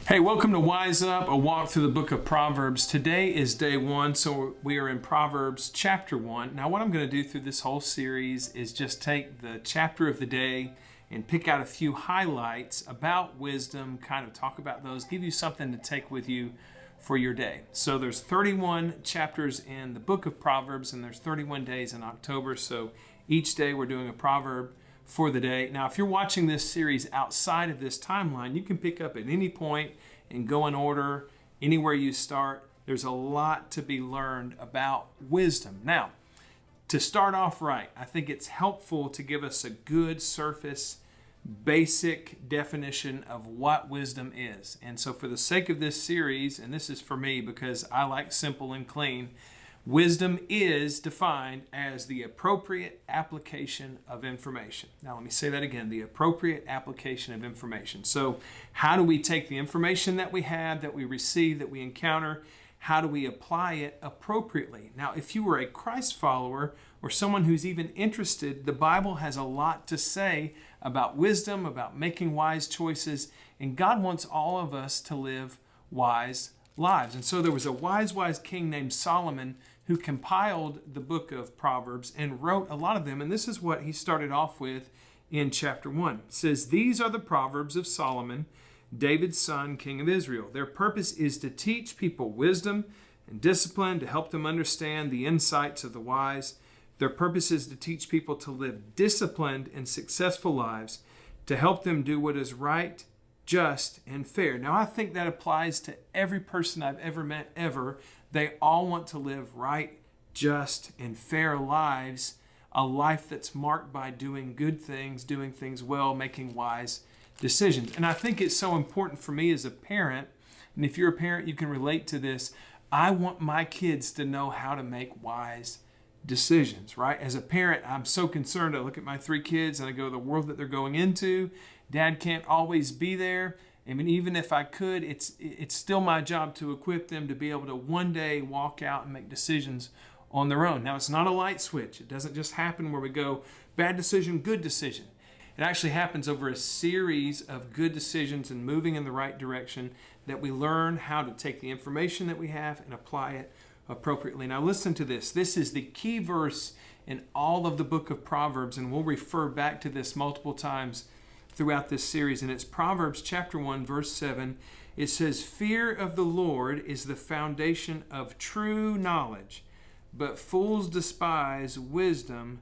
Hey, welcome to Wise Up, a walk through the book of Proverbs. Today is day one, so we are in Proverbs chapter 1. Now, what I'm going to do through this whole series is just take the chapter of the day and pick out a few highlights about wisdom, kind of talk about those, give you something to take with you for your day. So there's 31 chapters in the book of Proverbs, and there's 31 days in October, so each day we're doing a proverb for the day. Now, if you're watching this series outside of this timeline, you can pick up at any point and go in order anywhere you start. There's a lot to be learned about wisdom. Now, to start off right, I think it's helpful to give us a good surface, basic definition of what wisdom is. And so for the sake of this series, and this is for me because I like simple and clean, wisdom is defined as the appropriate application of information. Now, let me say that again, the appropriate application of information. So how do we take the information that we have, that we receive, that we encounter, how do we apply it appropriately? Now, if you were a Christ follower or someone who's even interested, the Bible has a lot to say about wisdom, about making wise choices, and God wants all of us to live wise lives. And so there was a wise king named Solomon who compiled the book of Proverbs and wrote a lot of them. And this is what he started off with in chapter 1. It says, "These are the Proverbs of Solomon, David's son, king of Israel. Their purpose is to teach people wisdom and discipline, to help them understand the insights of the wise. Their purpose is to teach people to live disciplined and successful lives, to help them do what is right, just, and fair." Now, I think that applies to every person I've ever met, ever. They all want to live right, just, and fair lives, a life that's marked by doing good things, doing things well, making wise decisions. And I think it's so important for me as a parent, and if you're a parent, you can relate to this. I want my kids to know how to make wise decisions, right? As a parent, I'm so concerned. I look at my 3 kids and I go, the world that they're going into, Dad can't always be there. I mean, even if I could, it's still my job to equip them to be able to one day walk out and make decisions on their own. Now, it's not a light switch. It doesn't just happen where we go, bad decision, good decision. It actually happens over a series of good decisions and moving in the right direction that we learn how to take the information that we have and apply it appropriately. Now, listen to this. This is the key verse in all of the book of Proverbs, and we'll refer back to this multiple times throughout this series, and it's Proverbs chapter 1, verse 7. It says, "Fear of the Lord is the foundation of true knowledge, but fools despise wisdom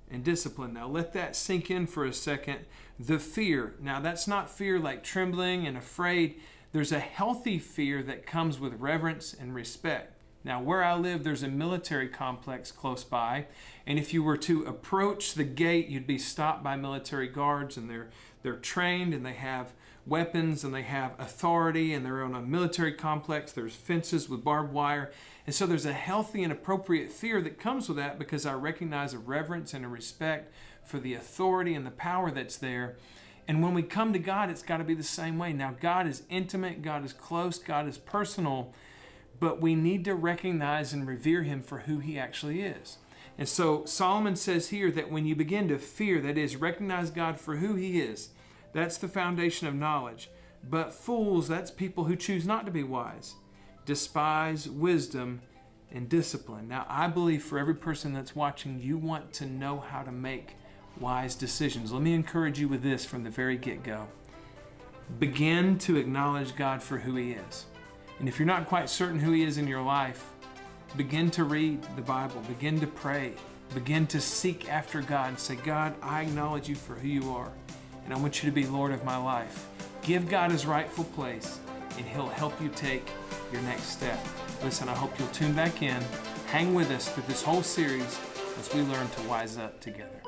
and discipline." Now, let that sink in for a second. The fear. Now, that's not fear like trembling and afraid. There's a healthy fear that comes with reverence and respect. Now, where I live, there's a military complex close by, and if you were to approach the gate, you'd be stopped by military guards, and they're trained, and they have weapons, and they have authority, and they're on a military complex. There's fences with barbed wire, and so there's a healthy and appropriate fear that comes with that because I recognize a reverence and a respect for the authority and the power that's there. And when we come to God, it's got to be the same way. Now, God is intimate, God is close, God is personal, but we need to recognize and revere him for who he actually is. And so Solomon says here that when you begin to fear, that is, recognize God for who he is, that's the foundation of knowledge. But fools, that's people who choose not to be wise, despise wisdom and discipline. Now, I believe for every person that's watching, you want to know how to make wise decisions. Let me encourage you with this from the very get-go. Begin to acknowledge God for who he is. And if you're not quite certain who he is in your life, begin to read the Bible, begin to pray, begin to seek after God and say, "God, I acknowledge you for who you are, and I want you to be Lord of my life." Give God his rightful place, and he'll help you take your next step. Listen, I hope you'll tune back in, hang with us through this whole series as we learn to wise up together.